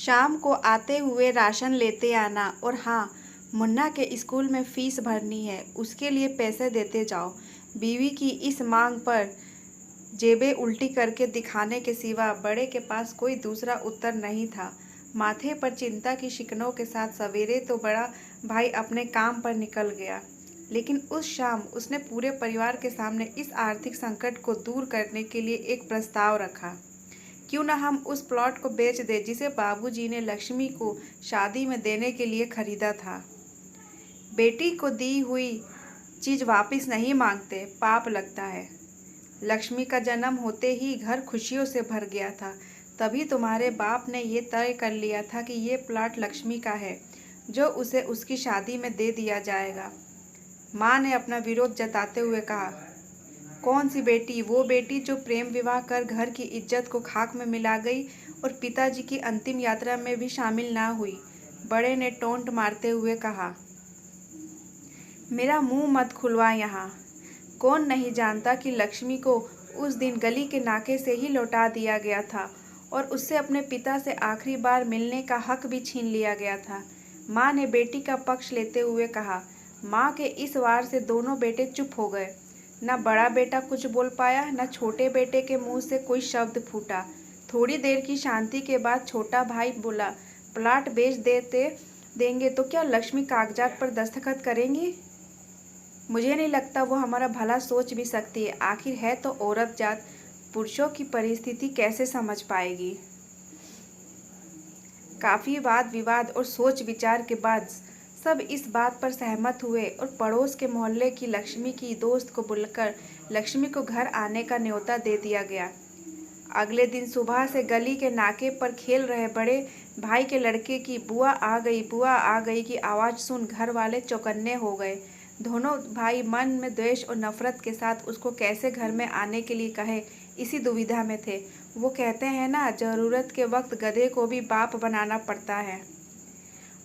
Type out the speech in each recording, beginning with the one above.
शाम को आते हुए राशन लेते आना और हाँ, मुन्ना के स्कूल में फीस भरनी है, उसके लिए पैसे देते जाओ। बीवी की इस मांग पर जेबें उल्टी करके दिखाने के सिवा बड़े के पास कोई दूसरा उत्तर नहीं था। माथे पर चिंता की शिकनों के साथ सवेरे तो बड़ा भाई अपने काम पर निकल गया, लेकिन उस शाम उसने पूरे परिवार के सामने इस आर्थिक संकट को दूर करने के लिए एक प्रस्ताव रखा। क्यों ना हम उस प्लॉट को बेच दें जिसे बाबूजी ने लक्ष्मी को शादी में देने के लिए खरीदा था। बेटी को दी हुई चीज वापस नहीं मांगते, पाप लगता है। लक्ष्मी का जन्म होते ही घर खुशियों से भर गया था। तभी तुम्हारे बाप ने ये तय कर लिया था कि ये प्लॉट लक्ष्मी का है, जो उसे उसकी शादी में दे दिया जाएगा। माँ ने अपना विरोध जताते हुए कहा, कौन सी बेटी? वो बेटी जो प्रेम विवाह कर घर की इज्जत को खाक में मिला गई और पिताजी की अंतिम यात्रा में भी शामिल ना हुई। बड़े ने टोंट मारते हुए कहा, मेरा मुंह मत खुलवा यहाँ। कौन नहीं जानता कि लक्ष्मी को उस दिन गली के नाके से ही लौटा दिया गया था और उससे अपने पिता से आखिरी बार मिलने का हक भी छीन लिया गया था। माँ ने बेटी का पक्ष लेते हुए कहा। माँ के इस वार से दोनों बेटे चुप हो गए। न बड़ा बेटा कुछ बोल पाया, न छोटे बेटे के मुंह से कोई शब्द फूटा। थोड़ी देर की शांति के बाद छोटा भाई बोला, प्लाट बेच देंगे तो क्या लक्ष्मी कागजात पर दस्तखत करेंगी? मुझे नहीं लगता वो हमारा भला सोच भी सकती है। आखिर है तो औरत जात, पुरुषों की परिस्थिति कैसे समझ पाएगी? काफी वाद विवाद और सोच विचार के बाद सब इस बात पर सहमत हुए और पड़ोस के मोहल्ले की लक्ष्मी की दोस्त को बुलाकर लक्ष्मी को घर आने का न्योता दे दिया गया। अगले दिन सुबह से गली के नाके पर खेल रहे बड़े भाई के लड़के की बुआ आ गई की आवाज़ सुन घर वाले चौकन्ने हो गए। दोनों भाई मन में द्वेष और नफरत के साथ उसको कैसे घर में आने के लिए कहे, इसी दुविधा में थे। वो कहते हैं ना, ज़रूरत के वक्त गधे को भी बाप बनाना पड़ता है।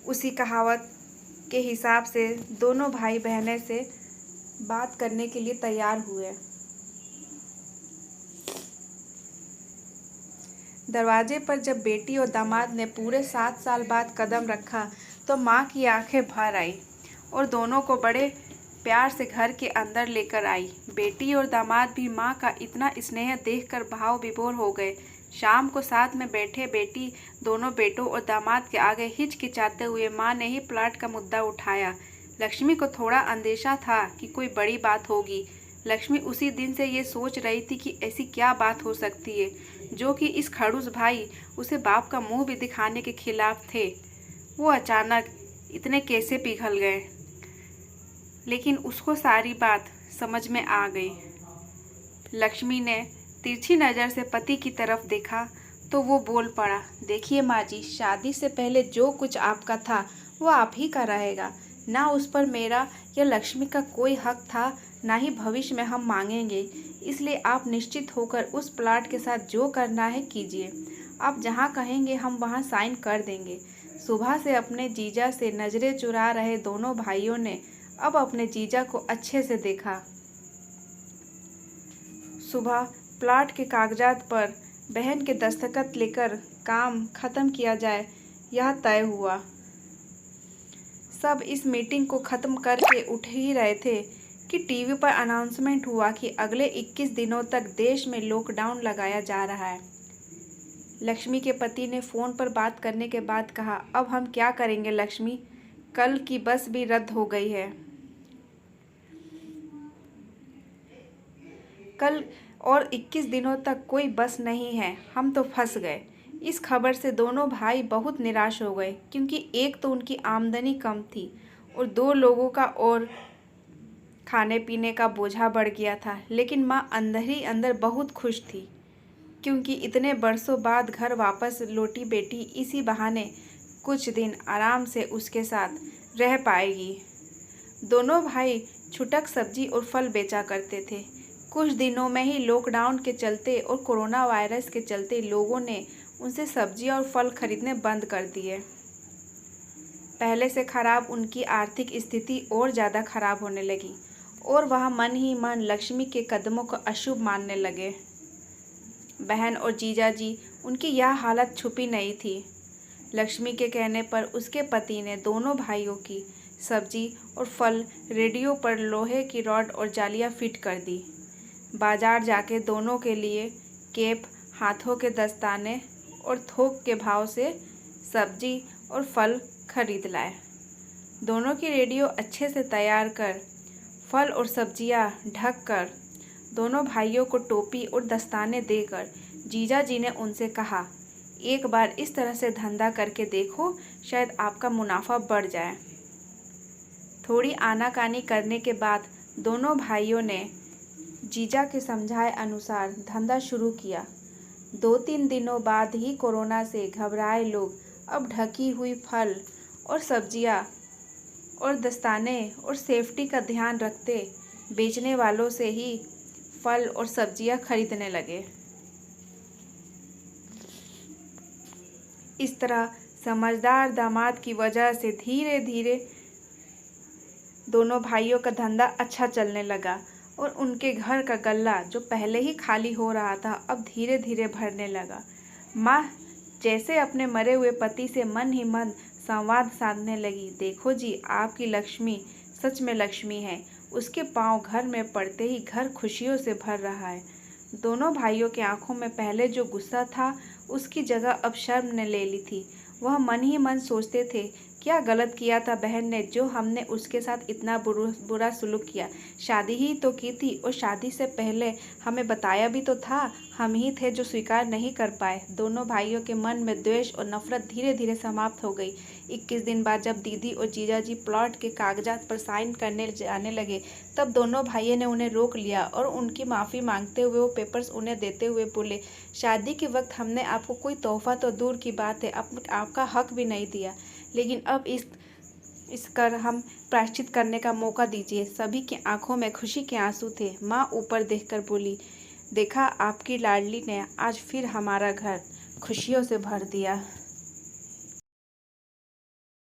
उसी कहावत के हिसाब से दोनों भाई बहनें से बात करने के लिए तैयार हुए। दरवाजे पर जब बेटी और दामाद ने पूरे 7 साल बाद कदम रखा तो माँ की आंखें भर आई और दोनों को बड़े प्यार से घर के अंदर लेकर आई। बेटी और दामाद भी माँ का इतना स्नेह देखकर भाव विभोर हो गए। शाम को साथ में बैठे बेटी दोनों बेटों और दामाद के आगे हिचकिचाते हुए माँ ने ही प्लाट का मुद्दा उठाया। लक्ष्मी को थोड़ा अंदेशा था कि कोई बड़ी बात होगी। लक्ष्मी उसी दिन से ये सोच रही थी कि ऐसी क्या बात हो सकती है जो कि इस खड़ूस भाई उसे बाप का मुंह भी दिखाने के खिलाफ थे। वो अचानक इतने कैसे पिघल गए? लेकिन उसको सारी बात समझ में आ गई। लक्ष्मी ने तिरछी नज़र से पति की तरफ देखा तो वो बोल पड़ा, देखिए माँ जी, शादी से पहले जो कुछ आपका था वो आप ही का रहेगा। ना उस पर मेरा या लक्ष्मी का कोई हक था, ना ही भविष्य में हम मांगेंगे। इसलिए आप निश्चित होकर उस प्लाट के साथ जो करना है कीजिए। आप जहाँ कहेंगे हम वहाँ साइन कर देंगे। सुबह से अपने जीजा से नज़रें चुरा रहे दोनों भाइयों ने अब अपने जीजा को अच्छे से देखा। सुबह प्लाट के कागजात पर बहन के दस्तखत लेकर काम खत्म किया जाए, यह तय हुआ। सब इस मीटिंग को ख़त्म करके उठ ही रहे थे कि टीवी पर अनाउंसमेंट हुआ कि अगले 21 दिनों तक देश में लॉकडाउन लगाया जा रहा है। लक्ष्मी के पति ने फ़ोन पर बात करने के बाद कहा, अब हम क्या करेंगे लक्ष्मी? कल की बस भी रद्द हो गई है। कल और 21 दिनों तक कोई बस नहीं है, हम तो फंस गए। इस खबर से दोनों भाई बहुत निराश हो गए, क्योंकि एक तो उनकी आमदनी कम थी और 2 लोगों का और खाने पीने का बोझा बढ़ गया था। लेकिन माँ अंदर ही अंदर बहुत खुश थी, क्योंकि इतने बरसों बाद घर वापस लौटी बेटी इसी बहाने कुछ दिन आराम से उसके साथ रह पाएगी। दोनों भाई छुटक सब्जी और फल बेचा करते थे। कुछ दिनों में ही लॉकडाउन के चलते और कोरोना वायरस के चलते लोगों ने उनसे सब्जी और फल खरीदने बंद कर दिए। पहले से खराब उनकी आर्थिक स्थिति और ज़्यादा खराब होने लगी और वह मन ही मन लक्ष्मी के कदमों को अशुभ मानने लगे। बहन और जीजा जी, उनकी यह हालत छुपी नहीं थी। लक्ष्मी के कहने पर उसके पति ने दोनों भाइयों की सब्जी और फल रेडियो पर लोहे की रॉड और जालियां फिट कर दी। बाजार जाके दोनों के लिए केप, हाथों के दस्ताने और थोक के भाव से सब्जी और फल खरीद लाए। दोनों की रेडियो अच्छे से तैयार कर, फल और सब्जियां ढक कर, दोनों भाइयों को टोपी और दस्ताने देकर जीजा जी ने उनसे कहा, एक बार इस तरह से धंधा करके देखो, शायद आपका मुनाफा बढ़ जाए। थोड़ी आनाकानी करने के बाद दोनों भाइयों ने जीजा के समझाए अनुसार धंधा शुरू किया। 2-3 दिनों बाद ही कोरोना से घबराए लोग अब ढकी हुई फल और सब्जियां और दस्ताने और सेफ्टी का ध्यान रखते बेचने वालों से ही फल और सब्जियां खरीदने लगे। इस तरह समझदार दामाद की वजह से धीरे धीरे दोनों भाइयों का धंधा अच्छा चलने लगा और उनके घर का गल्ला जो पहले ही खाली हो रहा था अब धीरे धीरे भरने लगा। माँ जैसे अपने मरे हुए पति से मन ही मन संवाद साधने लगी, देखो जी, आपकी लक्ष्मी सच में लक्ष्मी है। उसके पांव घर में पड़ते ही घर खुशियों से भर रहा है। दोनों भाइयों की आंखों में पहले जो गुस्सा था उसकी जगह अब शर्म ने ले ली थी। वह मन ही मन सोचते थे, क्या गलत किया था बहन ने जो हमने उसके साथ इतना बुरा सलूक किया। शादी ही तो की थी और शादी से पहले हमें बताया भी तो था, हम ही थे जो स्वीकार नहीं कर पाए। दोनों भाइयों के मन में द्वेष और नफरत धीरे धीरे समाप्त हो गई। 21 दिन बाद जब दीदी और जीजाजी प्लॉट के कागजात पर साइन करने जाने लगे तब दोनों भाइयों ने उन्हें रोक लिया और उनकी माफ़ी मांगते हुए वो पेपर्स उन्हें देते हुए बोले, शादी के वक्त हमने आपको कोई तोहफा तो दूर की बात है आपका हक भी नहीं दिया, लेकिन अब इस कर हम प्रायश्चित करने का मौका दीजिए। सभी की आंखों में खुशी के आंसू थे। माँ ऊपर देखकर बोली, देखा आपकी लाडली ने आज फिर हमारा घर खुशियों से भर दिया।